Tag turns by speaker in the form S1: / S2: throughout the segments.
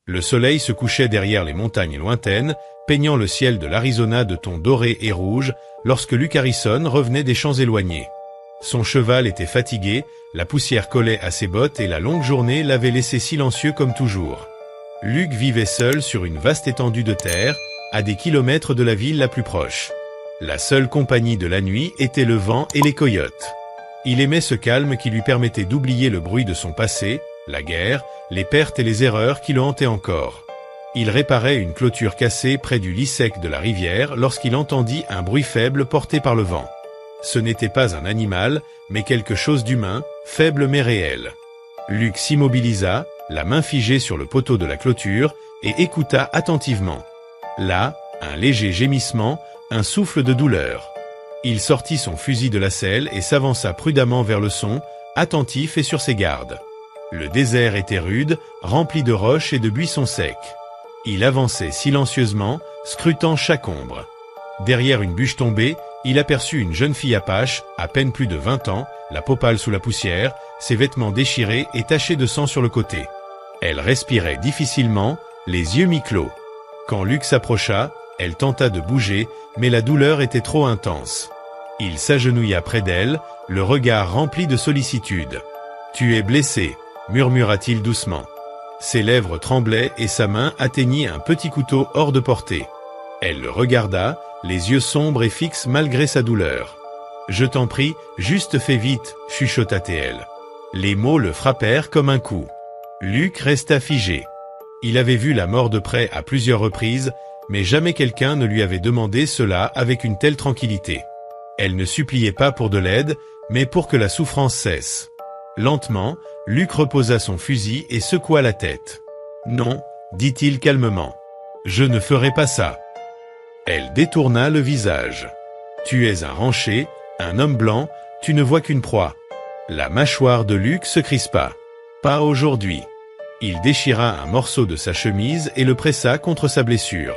S1: Le soleil se couchait derrière les montagnes lointaines, peignant le ciel de l'Arizona de tons dorés et rouges, lorsque Luke Harrison revenait des champs éloignés. Son cheval était fatigué, la poussière collait à ses bottes et la longue journée l'avait laissé silencieux comme toujours. Luke vivait seul sur une vaste étendue de terre, à des kilomètres de la ville la plus proche. La seule compagnie de la nuit était le vent et les coyotes. Il aimait ce calme qui lui permettait d'oublier le bruit de son passé, la guerre, les pertes et les erreurs qui le hantaient encore. Il réparait une clôture cassée près du lit sec de la rivière lorsqu'il entendit un bruit faible porté par le vent. Ce n'était pas un animal, mais quelque chose d'humain, faible mais réel. Luke s'immobilisa, la main figée sur le poteau de la clôture, et écouta attentivement. Là, un léger gémissement, un souffle de douleur. Il sortit son fusil de la selle et s'avança prudemment vers le son, attentif et sur ses gardes. Le désert était rude, rempli de roches et de buissons secs. Il avançait silencieusement, scrutant chaque ombre. Derrière une bûche tombée, il aperçut une jeune fille apache, à peine plus de 20 ans, la peau pâle sous la poussière, ses vêtements déchirés et tachés de sang sur le côté. Elle respirait difficilement, les yeux mi-clos. Quand Luke s'approcha, elle tenta de bouger, mais la douleur était trop intense. Il s'agenouilla près d'elle, le regard rempli de sollicitude. « Tu es blessé », murmura-t-il doucement. Ses lèvres tremblaient et sa main atteignit un petit couteau hors de portée. Elle le regarda, les yeux sombres et fixes malgré sa douleur. « Je t'en prie, juste fais vite », chuchota-t-elle. Les mots le frappèrent comme un coup. Luke resta figé. Il avait vu la mort de près à plusieurs reprises, mais jamais quelqu'un ne lui avait demandé cela avec une telle tranquillité. Elle ne suppliait pas pour de l'aide, mais pour que la souffrance cesse. Lentement, Luke reposa son fusil et secoua la tête. « Non, » dit-il calmement. « Je ne ferai pas ça. » Elle détourna le visage. « Tu es un rancher, un homme blanc, tu ne vois qu'une proie. » La mâchoire de Luke se crispa. « Pas aujourd'hui. » Il déchira un morceau de sa chemise et le pressa contre sa blessure.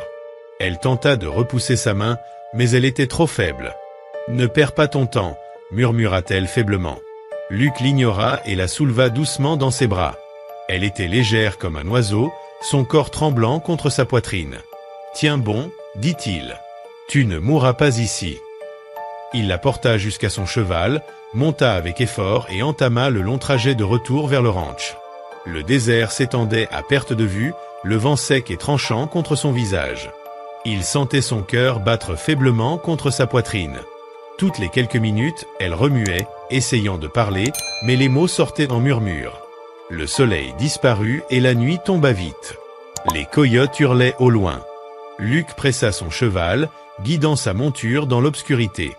S1: Elle tenta de repousser sa main, mais elle était trop faible. « Ne perds pas ton temps, » murmura-t-elle faiblement. Luke l'ignora et la souleva doucement dans ses bras. Elle était légère comme un oiseau, son corps tremblant contre sa poitrine. « Tiens bon, » dit-il. « Tu ne mourras pas ici. » Il la porta jusqu'à son cheval, monta avec effort et entama le long trajet de retour vers le ranch. Le désert s'étendait à perte de vue, le vent sec et tranchant contre son visage. Il sentait son cœur battre faiblement contre sa poitrine. Toutes les quelques minutes, elle remuait, essayant de parler, mais les mots sortaient en murmures. Le soleil disparut et la nuit tomba vite. Les coyotes hurlaient au loin. Luke pressa son cheval, guidant sa monture dans l'obscurité.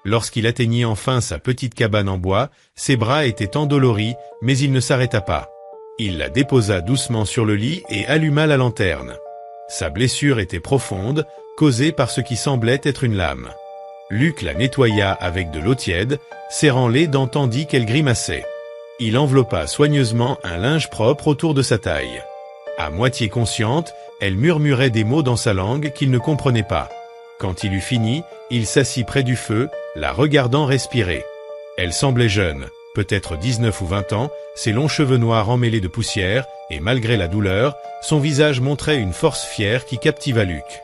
S1: Lorsqu'il atteignit enfin sa petite cabane en bois, ses bras étaient endoloris, mais il ne s'arrêta pas. Il la déposa doucement sur le lit et alluma la lanterne. Sa blessure était profonde, causée par ce qui semblait être une lame. Luke la nettoya avec de l'eau tiède, serrant les dents tandis qu'elle grimaçait. Il enveloppa soigneusement un linge propre autour de sa taille. À moitié consciente, elle murmurait des mots dans sa langue qu'il ne comprenait pas. Quand il eut fini, il s'assit près du feu, la regardant respirer. Elle semblait jeune, peut-être 19 ou 20 ans, ses longs cheveux noirs emmêlés de poussière, et malgré la douleur, son visage montrait une force fière qui captiva Luke.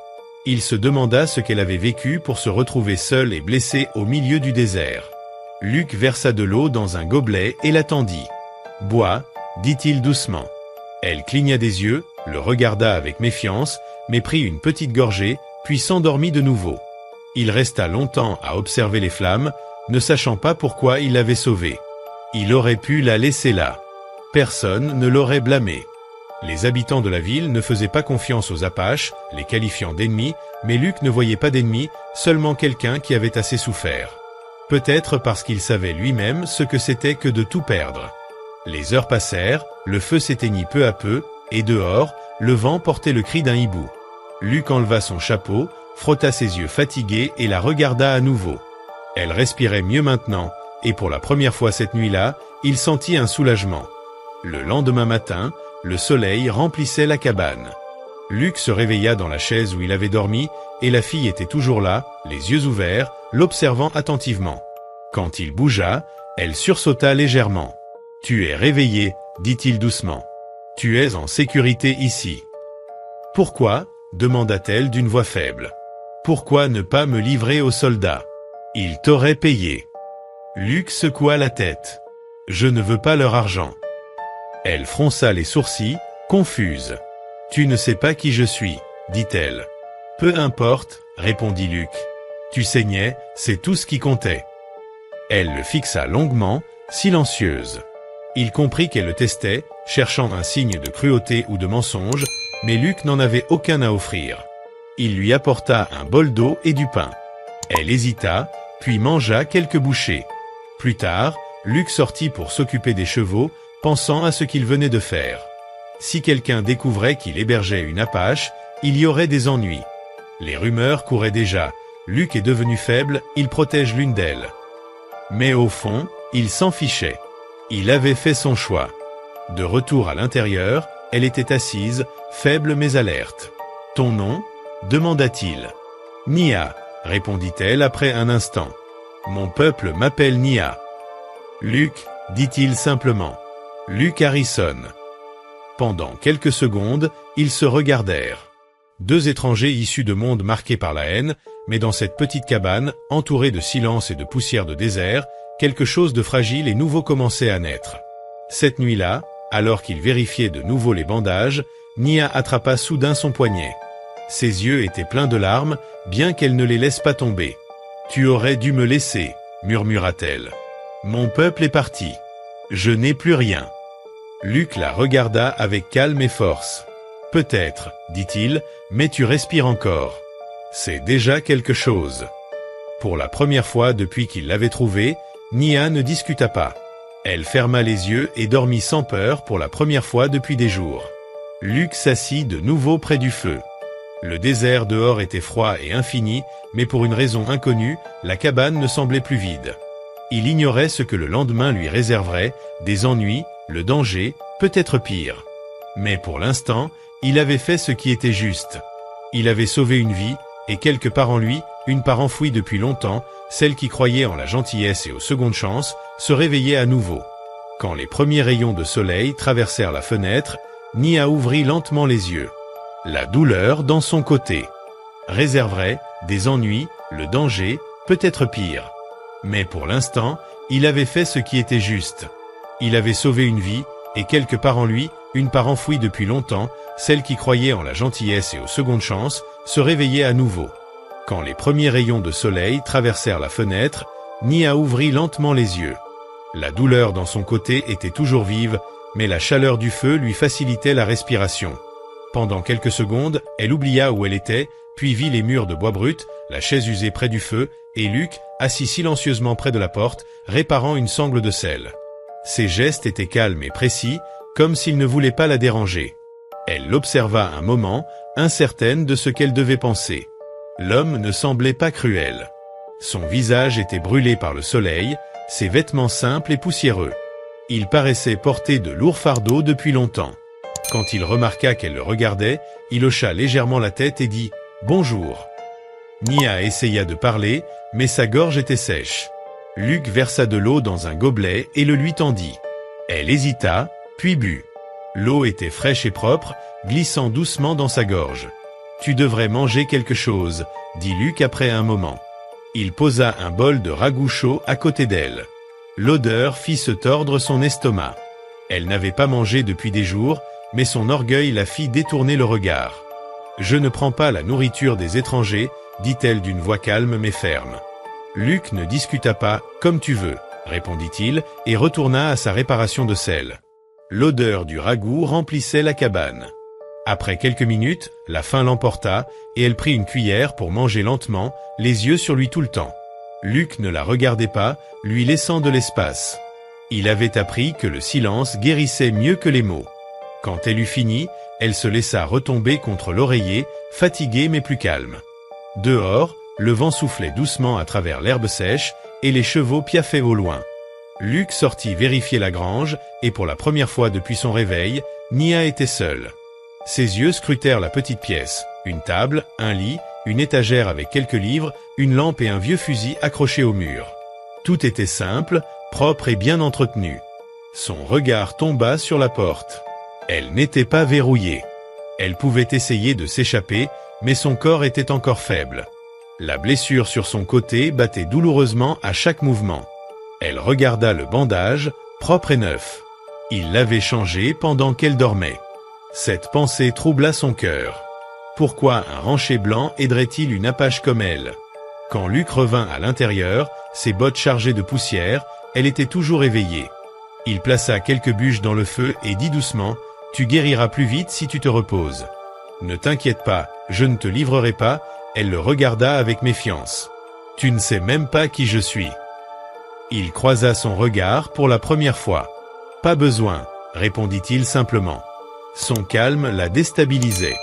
S1: Il se demanda ce qu'elle avait vécu pour se retrouver seule et blessée au milieu du désert. Luke versa de l'eau dans un gobelet et l'attendit. « Bois », dit-il doucement. Elle cligna des yeux, le regarda avec méfiance, mais prit une petite gorgée, puis s'endormit de nouveau. Il resta longtemps à observer les flammes, ne sachant pas pourquoi il l'avait sauvée. Il aurait pu la laisser là. Personne ne l'aurait blâmé. Les habitants de la ville ne faisaient pas confiance aux Apaches, les qualifiant d'ennemis, mais Luke ne voyait pas d'ennemis, seulement quelqu'un qui avait assez souffert. Peut-être parce qu'il savait lui-même ce que c'était que de tout perdre. Les heures passèrent, le feu s'éteignit peu à peu, et dehors, le vent portait le cri d'un hibou. Luke enleva son chapeau, frotta ses yeux fatigués et la regarda à nouveau. Elle respirait mieux maintenant, et pour la première fois cette nuit-là, il sentit un soulagement. Le lendemain matin, le soleil remplissait la cabane. Luke se réveilla dans la chaise où il avait dormi, et la fille était toujours là, les yeux ouverts, l'observant attentivement. Quand il bougea, elle sursauta légèrement. « Tu es réveillé, dit-il doucement. Tu es en sécurité ici. » Pourquoi ? Demanda-t-elle d'une voix faible. Pourquoi ne pas me livrer aux soldats ? Ils t'auraient payé. Luc secoua la tête. Je ne veux pas leur argent. Elle fronça les sourcils, confuse. Tu ne sais pas qui je suis, dit-elle. Peu importe, répondit Luc. Tu saignais, c'est tout ce qui comptait. Elle le fixa longuement, silencieuse. Il comprit qu'elle le testait, cherchant un signe de cruauté ou de mensonge, mais Luc n'en avait aucun à offrir. Il lui apporta un bol d'eau et du pain. Elle hésita, puis mangea quelques bouchées. Plus tard, Luc sortit pour s'occuper des chevaux, pensant à ce qu'il venait de faire. Si quelqu'un découvrait qu'il hébergeait une apache, il y aurait des ennuis. Les rumeurs couraient déjà. Luc est devenu faible, il protège l'une d'elles. Mais au fond, il s'en fichait. Il avait fait son choix. De retour à l'intérieur, elle était assise, faible mais alerte. « Ton nom ?» demanda-t-il. « Nia », répondit-elle après un instant. « Mon peuple m'appelle Nia. »« Luc », dit-il simplement. « Luc Harrison. » Pendant quelques secondes, ils se regardèrent. Deux étrangers issus de mondes marqués par la haine, mais dans cette petite cabane, entourée de silence et de poussière de désert, quelque chose de fragile et nouveau commençait à naître. Cette nuit-là, alors qu'il vérifiait de nouveau les bandages, Nia attrapa soudain son poignet. Ses yeux étaient pleins de larmes, bien qu'elle ne les laisse pas tomber. « Tu aurais dû me laisser, » murmura-t-elle. « Mon peuple est parti. Je n'ai plus rien. » Luc la regarda avec calme et force. « Peut-être, » dit-il, « mais tu respires encore. C'est déjà quelque chose. » Pour la première fois depuis qu'il l'avait trouvée, Nia ne discuta pas. Elle ferma les yeux et dormit sans peur pour la première fois depuis des jours. Luc s'assit de nouveau près du feu. Le désert dehors était froid et infini, mais pour une raison inconnue, la cabane ne semblait plus vide. Il ignorait ce que le lendemain lui réserverait, des ennuis, le danger, peut-être pire. Mais pour l'instant, il avait fait ce qui était juste. Il avait sauvé une vie, et quelque part en lui, une part enfouie depuis longtemps, celle qui croyait en la gentillesse et aux secondes chances, se réveillait à nouveau. Quand les premiers rayons de soleil traversèrent la fenêtre, Nia ouvrit lentement les yeux. La douleur dans son côté. Réserverait, des ennuis, le danger, peut-être pire. Mais pour l'instant, il avait fait ce qui était juste. Il avait sauvé une vie, et quelque part en lui, une part enfouie depuis longtemps, celle qui croyait en la gentillesse et aux secondes chances, se réveillait à nouveau. Quand les premiers rayons de soleil traversèrent la fenêtre, Nia ouvrit lentement les yeux. La douleur dans son côté était toujours vive, mais la chaleur du feu lui facilitait la respiration. Pendant quelques secondes, elle oublia où elle était, puis vit les murs de bois brut, la chaise usée près du feu, et Luc, assis silencieusement près de la porte, réparant une sangle de sel. Ses gestes étaient calmes et précis, comme s'il ne voulait pas la déranger. Elle l'observa un moment, incertaine de ce qu'elle devait penser. L'homme ne semblait pas cruel. Son visage était brûlé par le soleil, ses vêtements simples et poussiéreux. Il paraissait porter de lourds fardeaux depuis longtemps. Quand il remarqua qu'elle le regardait, il hocha légèrement la tête et dit « Bonjour ». Nia essaya de parler, mais sa gorge était sèche. Luc versa de l'eau dans un gobelet et le lui tendit. Elle hésita, puis but. L'eau était fraîche et propre, glissant doucement dans sa gorge. « Tu devrais manger quelque chose », dit Luc après un moment. Il posa un bol de ragoût chaud à côté d'elle. L'odeur fit se tordre son estomac. Elle n'avait pas mangé depuis des jours, mais son orgueil la fit détourner le regard. « Je ne prends pas la nourriture des étrangers », dit-elle d'une voix calme mais ferme. Luc ne discuta pas, « Comme tu veux », répondit-il, et retourna à sa réparation de sel. L'odeur du ragoût remplissait la cabane. Après quelques minutes, la faim l'emporta, et elle prit une cuillère pour manger lentement, les yeux sur lui tout le temps. Luc ne la regardait pas, lui laissant de l'espace. Il avait appris que le silence guérissait mieux que les mots. Quand elle eut fini, elle se laissa retomber contre l'oreiller, fatiguée mais plus calme. Dehors, le vent soufflait doucement à travers l'herbe sèche, et les chevaux piaffaient au loin. Luc sortit vérifier la grange, et pour la première fois depuis son réveil, Nia était seule. Ses yeux scrutèrent la petite pièce, une table, un lit, une étagère avec quelques livres, une lampe et un vieux fusil accroché au mur. Tout était simple, propre et bien entretenu. Son regard tomba sur la porte. Elle n'était pas verrouillée. Elle pouvait essayer de s'échapper, mais son corps était encore faible. La blessure sur son côté battait douloureusement à chaque mouvement. Elle regarda le bandage, propre et neuf. Il l'avait changé pendant qu'elle dormait. Cette pensée troubla son cœur. Pourquoi un rancher blanc aiderait-il une apache comme elle? Quand Luc revint à l'intérieur, ses bottes chargées de poussière, elle était toujours éveillée. Il plaça quelques bûches dans le feu et dit doucement « Tu guériras plus vite si tu te reposes. »« Ne t'inquiète pas, je ne te livrerai pas. » Elle le regarda avec méfiance. « Tu ne sais même pas qui je suis. » Il croisa son regard pour la première fois. « Pas besoin, » répondit-il simplement. Son calme la déstabilisait.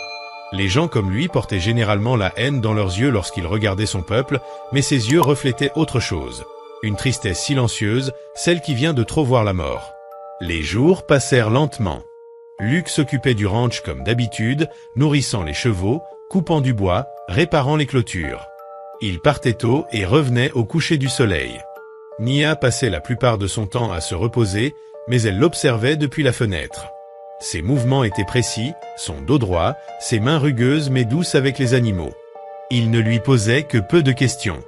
S1: Les gens comme lui portaient généralement la haine dans leurs yeux lorsqu'ils regardaient son peuple, mais ses yeux reflétaient autre chose. Une tristesse silencieuse, celle qui vient de trop voir la mort. Les jours passèrent lentement. Luc s'occupait du ranch comme d'habitude, nourrissant les chevaux, coupant du bois, réparant les clôtures. Il partait tôt et revenait au coucher du soleil. Nia passait la plupart de son temps à se reposer, mais elle l'observait depuis la fenêtre. Ses mouvements étaient précis, son dos droit, ses mains rugueuses mais douces avec les animaux. Il ne lui posait que peu de questions.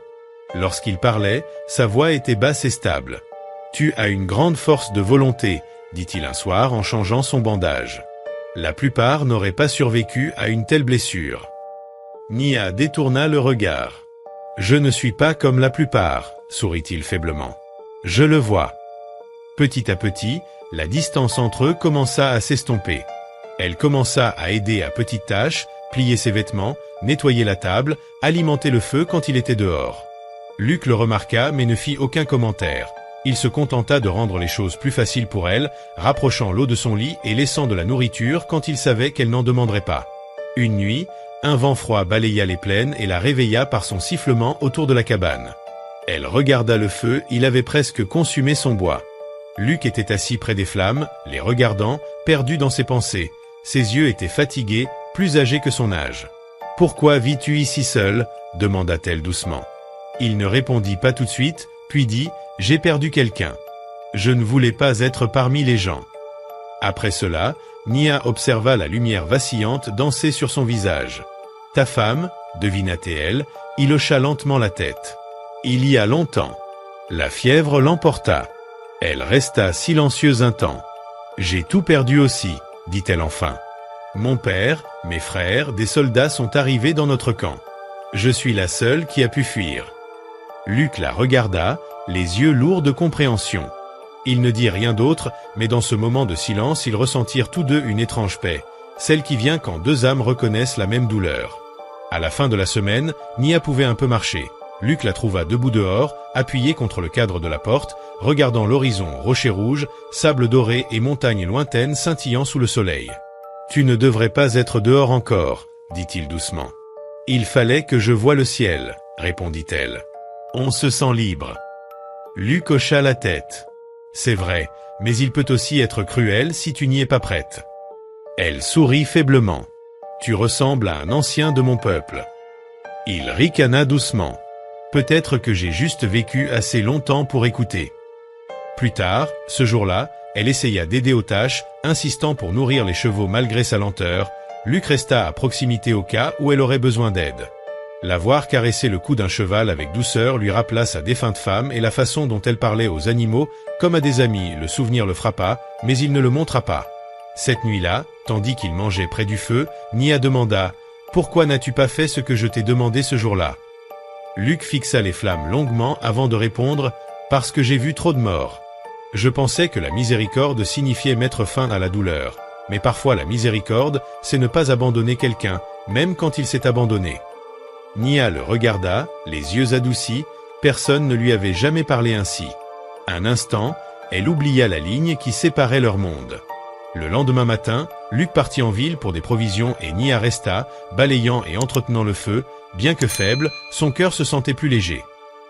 S1: Lorsqu'il parlait, sa voix était basse et stable. « Tu as une grande force de volonté », dit-il un soir en changeant son bandage. La plupart n'auraient pas survécu à une telle blessure. Nia détourna le regard. « Je ne suis pas comme la plupart », sourit-il faiblement. « Je le vois. » Petit à petit, la distance entre eux commença à s'estomper. Elle commença à aider à petites tâches, plier ses vêtements, nettoyer la table, alimenter le feu quand il était dehors. Luc le remarqua mais ne fit aucun commentaire. Il se contenta de rendre les choses plus faciles pour elle, rapprochant l'eau de son lit et laissant de la nourriture quand il savait qu'elle n'en demanderait pas. Une nuit, un vent froid balaya les plaines et la réveilla par son sifflement autour de la cabane. Elle regarda le feu, il avait presque consumé son bois. Luc était assis près des flammes, les regardant, perdu dans ses pensées. Ses yeux étaient fatigués, plus âgés que son âge. « Pourquoi vis-tu ici seul ?» demanda-t-elle doucement. Il ne répondit pas tout de suite, puis dit « J'ai perdu quelqu'un. Je ne voulais pas être parmi les gens. » Après cela, Nia observa la lumière vacillante danser sur son visage. « Ta femme ?» devina-t-elle, il hocha lentement la tête. « Il y a longtemps. » La fièvre l'emporta. Elle resta silencieuse un temps. « J'ai tout perdu aussi, » dit-elle enfin. « Mon père, mes frères, des soldats sont arrivés dans notre camp. Je suis la seule qui a pu fuir. » Luc la regarda, les yeux lourds de compréhension. Il ne dit rien d'autre, mais dans ce moment de silence, ils ressentirent tous deux une étrange paix, celle qui vient quand deux âmes reconnaissent la même douleur. À la fin de la semaine, Nia pouvait un peu marcher. Luc la trouva debout dehors, appuyée contre le cadre de la porte, regardant l'horizon, rochers rouges, sable doré et montagnes lointaines scintillant sous le soleil. « Tu ne devrais pas être dehors encore, » dit-il doucement. « Il fallait que je voie le ciel, » répondit-elle. « On se sent libre. » Luc hocha la tête. « C'est vrai, mais il peut aussi être cruel si tu n'y es pas prête. » Elle sourit faiblement. « Tu ressembles à un ancien de mon peuple. » Il ricana doucement. « Peut-être que j'ai juste vécu assez longtemps pour écouter. » Plus tard, ce jour-là, elle essaya d'aider aux tâches, insistant pour nourrir les chevaux malgré sa lenteur. Luc resta à proximité au cas où elle aurait besoin d'aide. La voir caresser le cou d'un cheval avec douceur lui rappela sa défunte femme et la façon dont elle parlait aux animaux, comme à des amis. Le souvenir le frappa, mais il ne le montra pas. Cette nuit-là, tandis qu'il mangeait près du feu, Nia demanda « Pourquoi n'as-tu pas fait ce que je t'ai demandé ce jour-là » Luc fixa les flammes longuement avant de répondre « Parce que j'ai vu trop de morts. Je pensais que la miséricorde signifiait mettre fin à la douleur. Mais parfois la miséricorde, c'est ne pas abandonner quelqu'un, même quand il s'est abandonné. » Nia le regarda, les yeux adoucis, personne ne lui avait jamais parlé ainsi. Un instant, elle oublia la ligne qui séparait leur monde. Le lendemain matin, Luc partit en ville pour des provisions et Nia resta, balayant et entretenant le feu. Bien que faible, son cœur se sentait plus léger.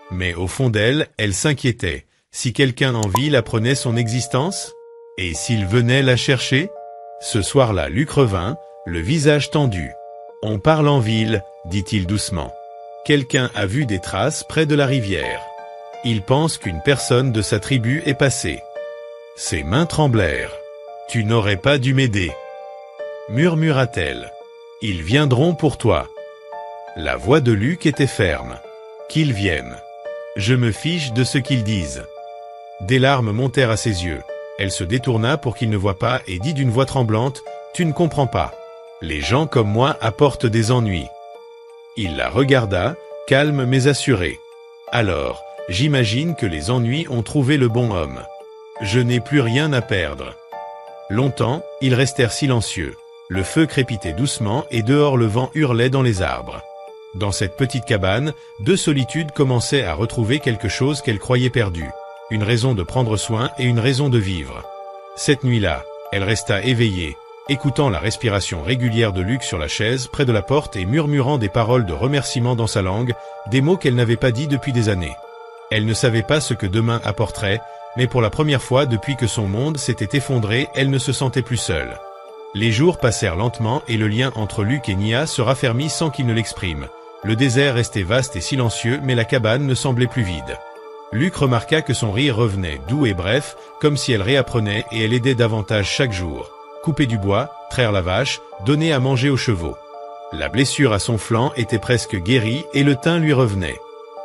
S1: Mais au fond d'elle, elle s'inquiétait. Si quelqu'un en ville apprenait son existence? Et s'il venait la chercher? Ce soir-là, Luc revint, le visage tendu. « On parle en ville, » dit-il doucement. « Quelqu'un a vu des traces près de la rivière. Il pense qu'une personne de sa tribu est passée. » Ses mains tremblèrent. « Tu n'aurais pas dû m'aider. » murmura-t-elle. Ils viendront pour toi. La voix de Luc était ferme. Qu'ils viennent. Je me fiche de ce qu'ils disent. Des larmes montèrent à ses yeux. Elle se détourna pour qu'il ne voie pas et dit d'une voix tremblante, « Tu ne comprends pas. Les gens comme moi apportent des ennuis. » Il la regarda, calme mais assuré. « Alors, j'imagine que les ennuis ont trouvé le bon homme. Je n'ai plus rien à perdre. » Longtemps, ils restèrent silencieux. Le feu crépitait doucement et dehors le vent hurlait dans les arbres. Dans cette petite cabane, deux solitudes commençaient à retrouver quelque chose qu'elles croyaient perdu. Une raison de prendre soin et une raison de vivre. Cette nuit-là, elle resta éveillée, écoutant la respiration régulière de Luc sur la chaise près de la porte et murmurant des paroles de remerciement dans sa langue, des mots qu'elle n'avait pas dits depuis des années. Elle ne savait pas ce que demain apporterait, mais pour la première fois depuis que son monde s'était effondré, elle ne se sentait plus seule. Les jours passèrent lentement et le lien entre Luc et Nia se raffermit sans qu'il ne l'exprime. Le désert restait vaste et silencieux, mais la cabane ne semblait plus vide. Luc remarqua que son rire revenait, doux et bref, comme si elle réapprenait et elle aidait davantage chaque jour. Couper du bois, traire la vache, donner à manger aux chevaux. La blessure à son flanc était presque guérie et le teint lui revenait.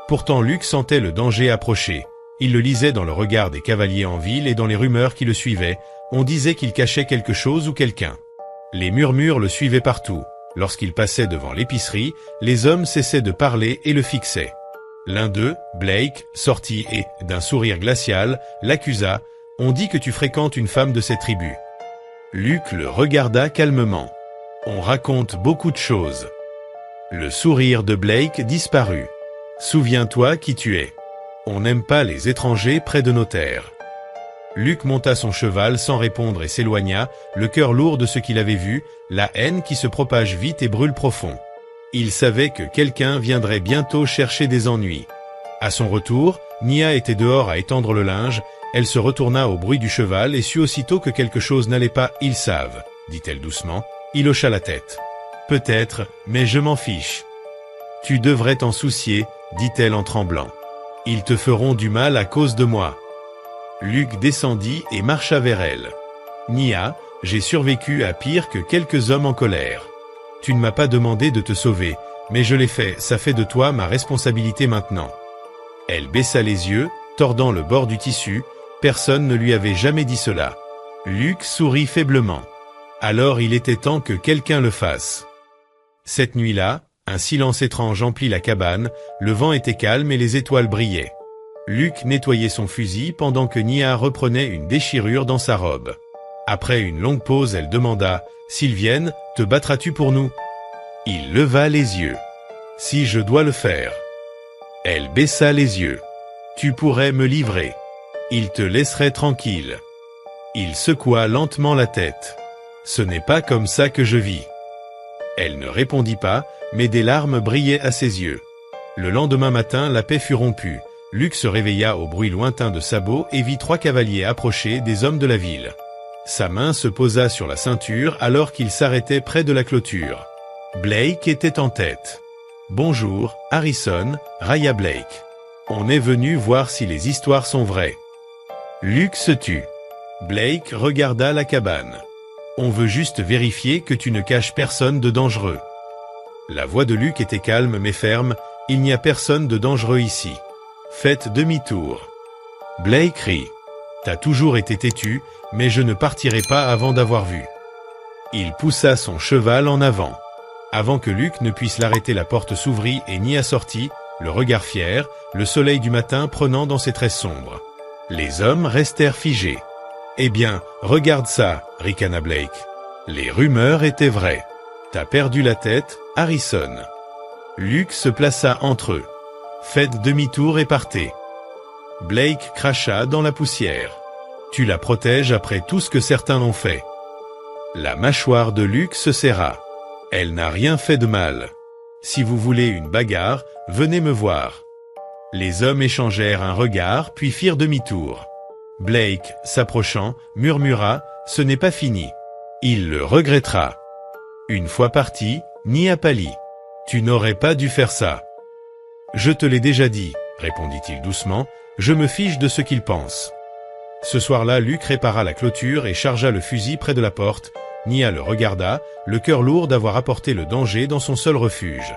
S1: Pourtant Luc sentait le danger approcher. Il le lisait dans le regard des cavaliers en ville et dans les rumeurs qui le suivaient. On disait qu'il cachait quelque chose ou quelqu'un. Les murmures le suivaient partout. Lorsqu'il passait devant l'épicerie, les hommes cessaient de parler et le fixaient. L'un d'eux, Blake, sortit et, d'un sourire glacial, l'accusa « On dit que tu fréquentes une femme de cette tribu. » Luc le regarda calmement. « On raconte beaucoup de choses. » Le sourire de Blake disparut. « Souviens-toi qui tu es. On n'aime pas les étrangers près de nos terres. » Luc monta son cheval sans répondre et s'éloigna, le cœur lourd de ce qu'il avait vu, la haine qui se propage vite et brûle profond. Il savait que quelqu'un viendrait bientôt chercher des ennuis. À son retour, Nia était dehors à étendre le linge, elle se retourna au bruit du cheval et sut aussitôt que quelque chose n'allait pas. « Ils savent », dit-elle doucement. Il hocha la tête. « Peut-être, mais je m'en fiche. »« Tu devrais t'en soucier, » dit-elle en tremblant. « Ils te feront du mal à cause de moi. » Luc descendit et marcha vers elle. « Nia, j'ai survécu à pire que quelques hommes en colère. Tu ne m'as pas demandé de te sauver, mais je l'ai fait, ça fait de toi ma responsabilité maintenant. » Elle baissa les yeux, tordant le bord du tissu, personne ne lui avait jamais dit cela. Luc sourit faiblement. Alors il était temps que quelqu'un le fasse. Cette nuit-là, un silence étrange emplit la cabane, le vent était calme et les étoiles brillaient. Luc nettoyait son fusil pendant que Nia reprenait une déchirure dans sa robe. Après une longue pause, elle demanda « S'ils viennent, te battras-tu pour nous ?» Il leva les yeux. « Si je dois le faire. » Elle baissa les yeux. « Tu pourrais me livrer. Il te laisserait tranquille. » Il secoua lentement la tête. « Ce n'est pas comme ça que je vis. » Elle ne répondit pas, mais des larmes brillaient à ses yeux. Le lendemain matin, la paix fut rompue. Luc se réveilla au bruit lointain de sabots et vit 3 cavaliers approcher, des hommes de la ville. Sa main se posa sur la ceinture alors qu'il s'arrêtait près de la clôture. Blake était en tête. « Bonjour, Harrison, Raya Blake. On est venu voir si les histoires sont vraies. » Luc se tut. Blake regarda la cabane. « On veut juste vérifier que tu ne caches personne de dangereux. » La voix de Luc était calme mais ferme. « Il n'y a personne de dangereux ici. Faites demi-tour. » Blake rit. « T'as toujours été têtu, mais je ne partirai pas avant d'avoir vu. » Il poussa son cheval en avant. Avant que Luc ne puisse l'arrêter, la porte s'ouvrit et Nia sortit, le regard fier, le soleil du matin prenant dans ses traits sombres. Les hommes restèrent figés. « Eh bien, regarde ça, » ricana Blake. Les rumeurs étaient vraies. T'as perdu la tête, Harrison. Luc se plaça entre eux. Faites demi-tour et partez. Blake cracha dans la poussière. Tu la protèges après tout ce que certains l'ont fait. La mâchoire de Luc se serra. Elle n'a rien fait de mal. Si vous voulez une bagarre, venez me voir. Les hommes échangèrent un regard puis firent demi-tour. Blake, s'approchant, murmura « Ce n'est pas fini. Il le regrettera. » Une fois parti, Nia pâlit. « Tu n'aurais pas dû faire ça. »« Je te l'ai déjà dit, » répondit-il doucement, « je me fiche de ce qu'il pense. » Ce soir-là, Luc répara la clôture et chargea le fusil près de la porte. Nia le regarda, le cœur lourd d'avoir apporté le danger dans son seul refuge.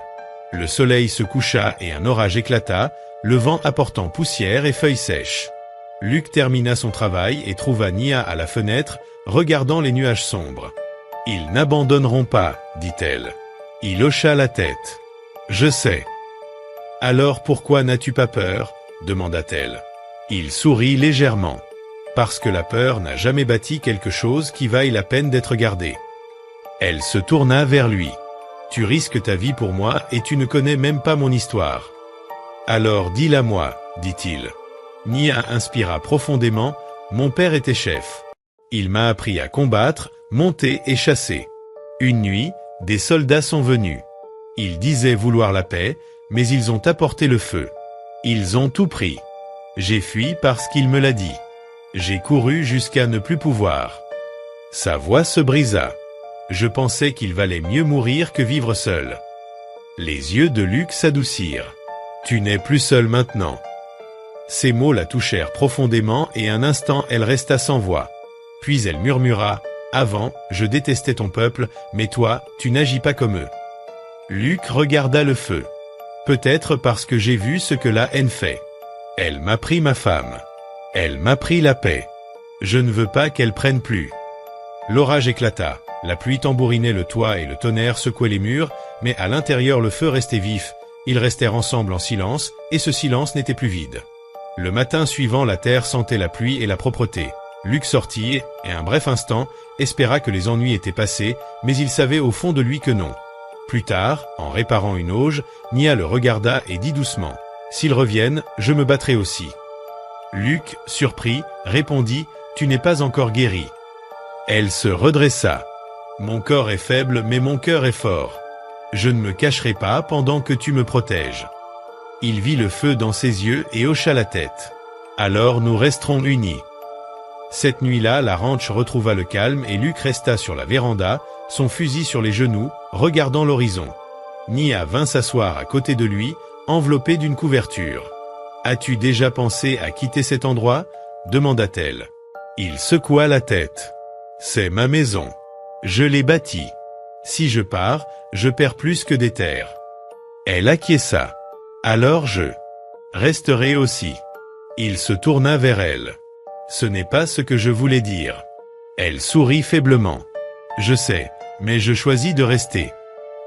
S1: Le soleil se coucha et un orage éclata, le vent apportant poussière et feuilles sèches. Luke termina son travail et trouva Nia à la fenêtre, regardant les nuages sombres. « Ils n'abandonneront pas, dit-elle. » Il hocha la tête. « Je sais. »« Alors pourquoi n'as-tu pas peur ?» demanda-t-elle. Il sourit légèrement. « Parce que la peur n'a jamais bâti quelque chose qui vaille la peine d'être gardé. » Elle se tourna vers lui. « Tu risques ta vie pour moi et tu ne connais même pas mon histoire. »« Alors dis-la moi, dit-il. » Nia inspira profondément. « Mon père était chef. Il m'a appris à combattre, monter et chasser. Une nuit, des soldats sont venus. Ils disaient vouloir la paix, mais ils ont apporté le feu. Ils ont tout pris. J'ai fui parce qu'il me l'a dit. J'ai couru jusqu'à ne plus pouvoir. » Sa voix se brisa. Je pensais qu'il valait mieux mourir que vivre seul. Les yeux de Luke s'adoucirent. Tu n'es plus seul maintenant. Ces mots la touchèrent profondément et un instant elle resta sans voix. Puis elle murmura, avant, je détestais ton peuple, mais toi, tu n'agis pas comme eux. Luke regarda le feu. Peut-être parce que j'ai vu ce que la haine fait. Elle m'a pris ma femme. Elle m'a pris la paix. Je ne veux pas qu'elle prenne plus. L'orage éclata. La pluie tambourinait le toit et le tonnerre secouait les murs, mais à l'intérieur le feu restait vif. Ils restèrent ensemble en silence, et ce silence n'était plus vide. Le matin suivant, la terre sentait la pluie et la propreté. Luke sortit, et un bref instant, espéra que les ennuis étaient passés, mais il savait au fond de lui que non. Plus tard, en réparant une auge, Nia le regarda et dit doucement, « S'ils reviennent, je me battrai aussi. » Luke, surpris, répondit, « Tu n'es pas encore guéri. » Elle se redressa. « Mon corps est faible, mais mon cœur est fort. Je ne me cacherai pas pendant que tu me protèges. » Il vit le feu dans ses yeux et hocha la tête. « Alors nous resterons unis. » Cette nuit-là, la ranch retrouva le calme et Luke resta sur la véranda, son fusil sur les genoux, regardant l'horizon. Nia vint s'asseoir à côté de lui, enveloppée d'une couverture. « As-tu déjà pensé à quitter cet endroit ?» demanda-t-elle. Il secoua la tête. « C'est ma maison. Je l'ai bâtie. Si je pars, je perds plus que des terres. » Elle acquiesça. « Alors je resterai aussi. » Il se tourna vers elle. « Ce n'est pas ce que je voulais dire. » Elle sourit faiblement. « Je sais, mais je choisis de rester. »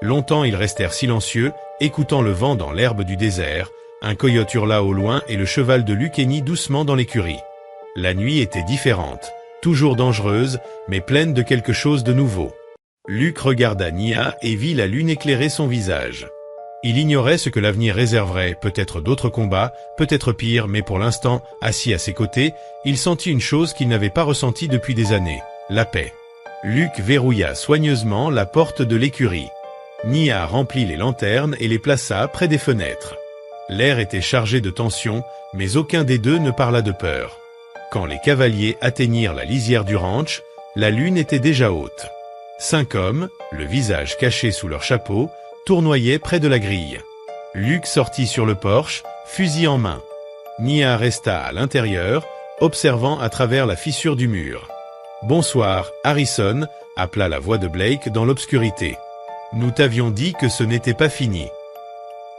S1: Longtemps ils restèrent silencieux, écoutant le vent dans l'herbe du désert. Un coyote hurla au loin et le cheval de Luke hennit doucement dans l'écurie. La nuit était différente, toujours dangereuse, mais pleine de quelque chose de nouveau. Luke regarda Nia et vit la lune éclairer son visage. Il ignorait ce que l'avenir réserverait, peut-être d'autres combats, peut-être pire, mais pour l'instant, assis à ses côtés, il sentit une chose qu'il n'avait pas ressentie depuis des années, la paix. Luke verrouilla soigneusement la porte de l'écurie. Nia remplit les lanternes et les plaça près des fenêtres. L'air était chargé de tension, mais aucun des deux ne parla de peur. Quand les cavaliers atteignirent la lisière du ranch, la lune était déjà haute. 5 hommes, le visage caché sous leur chapeau, tournoyaient près de la grille. Luke sortit sur le porche, fusil en main. Nia resta à l'intérieur, observant à travers la fissure du mur. « Bonsoir, Harrison » appela la voix de Blake dans l'obscurité. « Nous t'avions dit que ce n'était pas fini. »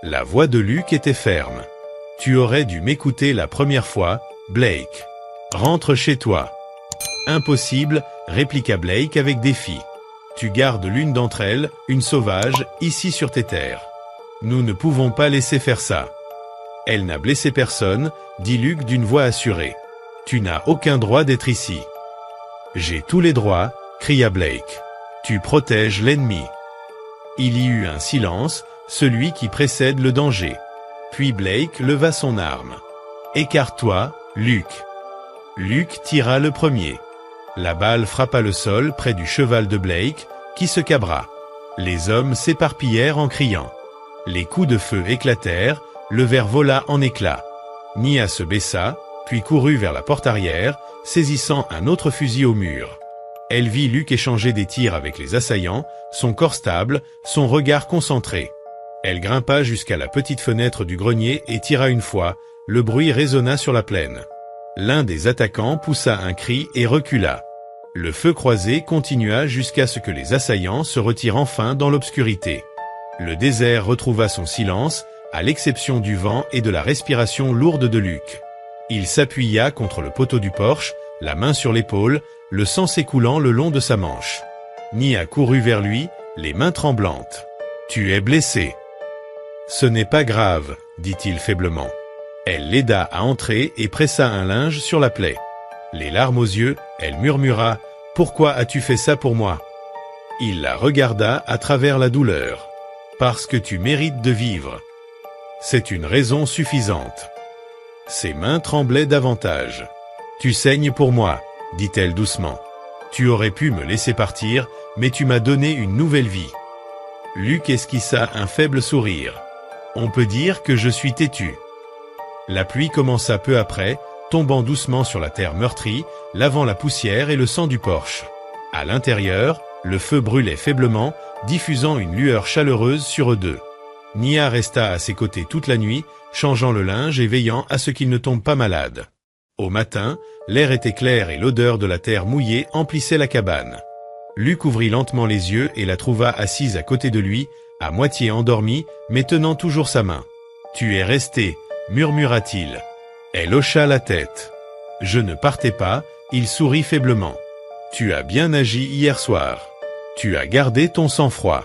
S1: La voix de Luke était ferme. « Tu aurais dû m'écouter la première fois, Blake. Rentre chez toi. »« Impossible » répliqua Blake avec défi. « Tu gardes l'une d'entre elles, une sauvage, ici sur tes terres. Nous ne pouvons pas laisser faire ça. »« Elle n'a blessé personne, » dit Luke d'une voix assurée. « Tu n'as aucun droit d'être ici. »« J'ai tous les droits, » cria Blake. « Tu protèges l'ennemi. » Il y eut un silence, celui qui précède le danger. Puis Blake leva son arme. « Écarte-toi, Luke. » Luke tira le premier. La balle frappa le sol près du cheval de Blake, qui se cabra. Les hommes s'éparpillèrent en criant. Les coups de feu éclatèrent, le verre vola en éclats. Nia se baissa, puis courut vers la porte arrière, saisissant un autre fusil au mur. Elle vit Luke échanger des tirs avec les assaillants, son corps stable, son regard concentré. Elle grimpa jusqu'à la petite fenêtre du grenier et tira une fois, le bruit résonna sur la plaine. L'un des attaquants poussa un cri et recula. Le feu croisé continua jusqu'à ce que les assaillants se retirent enfin dans l'obscurité. Le désert retrouva son silence, à l'exception du vent et de la respiration lourde de Luc. Il s'appuya contre le poteau du porche, la main sur l'épaule, le sang s'écoulant le long de sa manche. Nia courut vers lui, les mains tremblantes. « Tu es blessé. »« Ce n'est pas grave, » dit-il faiblement. Elle l'aida à entrer et pressa un linge sur la plaie. Les larmes aux yeux, elle murmura « Pourquoi as-tu fait ça pour moi ?» Il la regarda à travers la douleur. « Parce que tu mérites de vivre. C'est une raison suffisante. » Ses mains tremblaient davantage. « Tu saignes pour moi, » dit-elle doucement. « Tu aurais pu me laisser partir, mais tu m'as donné une nouvelle vie. » Luc esquissa un faible sourire. « On peut dire que je suis têtu. » La pluie commença peu après, tombant doucement sur la terre meurtrie, lavant la poussière et le sang du porche. À l'intérieur, le feu brûlait faiblement, diffusant une lueur chaleureuse sur eux deux. Nia resta à ses côtés toute la nuit, changeant le linge et veillant à ce qu'il ne tombe pas malade. Au matin, l'air était clair et l'odeur de la terre mouillée emplissait la cabane. Luc ouvrit lentement les yeux et la trouva assise à côté de lui, à moitié endormie, mais tenant toujours sa main. « Tu es resté » murmura-t-il. Elle hocha la tête. « Je ne partais pas », il sourit faiblement. « Tu as bien agi hier soir. Tu as gardé ton sang-froid. »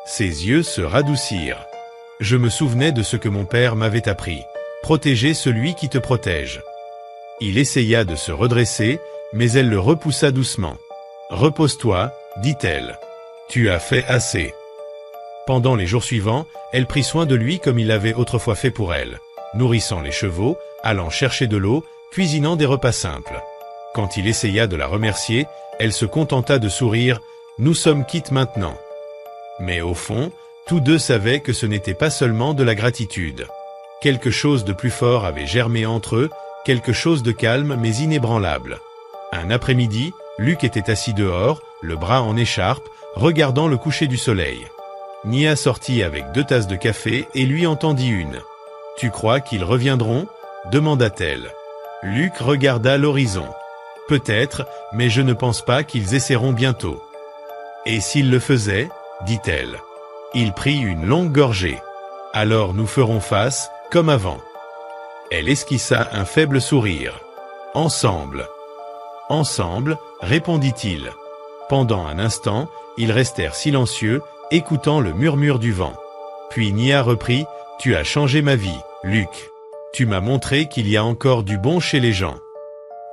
S1: Ses yeux se radoucirent. « Je me souvenais de ce que mon père m'avait appris. Protéger celui qui te protège. » Il essaya de se redresser, mais elle le repoussa doucement. « Repose-toi, » dit-elle. « Tu as fait assez. » Pendant les jours suivants, elle prit soin de lui comme il l'avait autrefois fait pour elle, nourrissant les chevaux, allant chercher de l'eau, cuisinant des repas simples. Quand il essaya de la remercier, elle se contenta de sourire « Nous sommes quittes maintenant. » Mais au fond, tous deux savaient que ce n'était pas seulement de la gratitude. Quelque chose de plus fort avait germé entre eux, quelque chose de calme mais inébranlable. Un après-midi, Luc était assis dehors, le bras en écharpe, regardant le coucher du soleil. Nia sortit avec 2 tasses de café et lui en tendit une. « Tu crois qu'ils reviendront ?» demanda-t-elle. Luc regarda l'horizon. « Peut-être, mais je ne pense pas qu'ils essaieront bientôt. »« Et s'ils le faisaient ?» dit-elle. Il prit une longue gorgée. « Alors nous ferons face, comme avant. » Elle esquissa un faible sourire. « Ensemble. »« Ensemble, » répondit-il. Pendant un instant, ils restèrent silencieux, écoutant le murmure du vent. Puis Nia reprit « Tu as changé ma vie, Luc. Tu m'as montré qu'il y a encore du bon chez les gens. »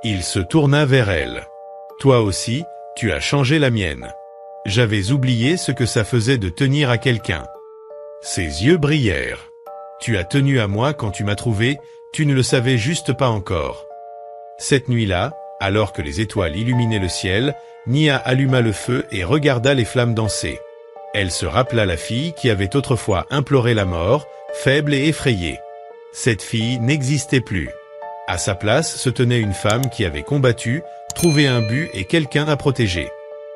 S1: Il se tourna vers elle. « Toi aussi, tu as changé la mienne. J'avais oublié ce que ça faisait de tenir à quelqu'un. » Ses yeux brillèrent. « Tu as tenu à moi quand tu m'as trouvé, tu ne le savais juste pas encore. » Cette nuit-là, alors que les étoiles illuminaient le ciel, Nia alluma le feu et regarda les flammes danser. Elle se rappela la fille qui avait autrefois imploré la mort, faible et effrayée. Cette fille n'existait plus. À sa place se tenait une femme qui avait combattu, trouvé un but et quelqu'un à protéger.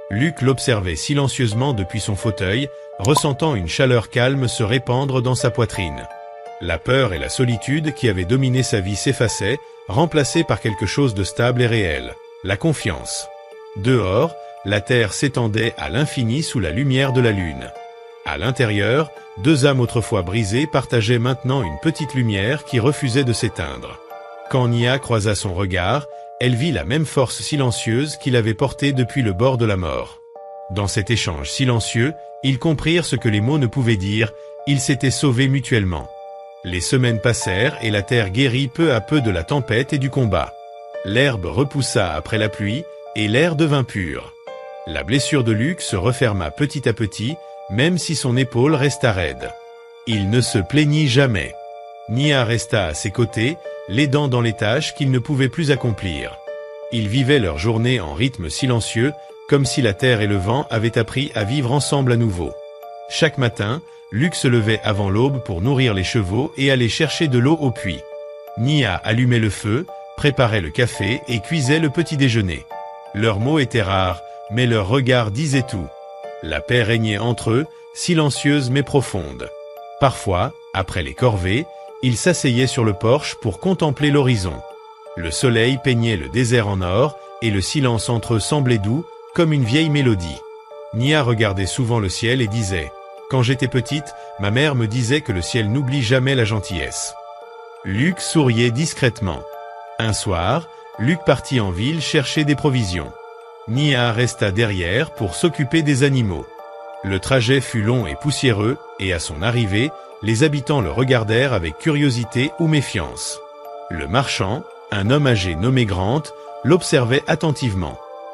S1: Luc l'observait silencieusement depuis son fauteuil, ressentant une chaleur calme se répandre dans sa poitrine. La peur et la solitude qui avaient dominé sa vie s'effaçaient, remplacées par quelque chose de stable et réel, la confiance. Dehors, la terre s'étendait à l'infini sous la lumière de la lune. À l'intérieur, 2 âmes autrefois brisées partageaient maintenant une petite lumière qui refusait de s'éteindre. Quand Nia croisa son regard, elle vit la même force silencieuse qu'il avait portée depuis le bord de la mort. Dans cet échange silencieux, ils comprirent ce que les mots ne pouvaient dire, ils s'étaient sauvés mutuellement. Les semaines passèrent et la terre guérit peu à peu de la tempête et du combat. L'herbe repoussa après la pluie et l'air devint pur. La blessure de Luc se referma petit à petit, même si son épaule resta raide. Il ne se plaignit jamais. Nia resta à ses côtés, l'aidant dans les tâches qu'il ne pouvait plus accomplir. Ils vivaient leur journée en rythme silencieux, comme si la terre et le vent avaient appris à vivre ensemble à nouveau. Chaque matin, Luc se levait avant l'aube pour nourrir les chevaux et aller chercher de l'eau au puits. Nia allumait le feu, préparait le café et cuisait le petit déjeuner. Leurs mots étaient rares, mais leurs regards disaient tout. La paix régnait entre eux, silencieuse mais profonde. Parfois, après les corvées, ils s'asseyaient sur le porche pour contempler l'horizon. Le soleil peignait le désert en or, et le silence entre eux semblait doux, comme une vieille mélodie. Nia regardait souvent le ciel et disait « Quand j'étais petite, ma mère me disait que le ciel n'oublie jamais la gentillesse. » Luc souriait discrètement. Un soir, Luc partit en ville chercher des provisions. Nia resta derrière pour s'occuper des animaux. Le trajet fut long et poussiéreux, et à son arrivée, les habitants le regardèrent avec curiosité ou méfiance. Le marchand, un homme âgé nommé Grant, l'observait attentivement.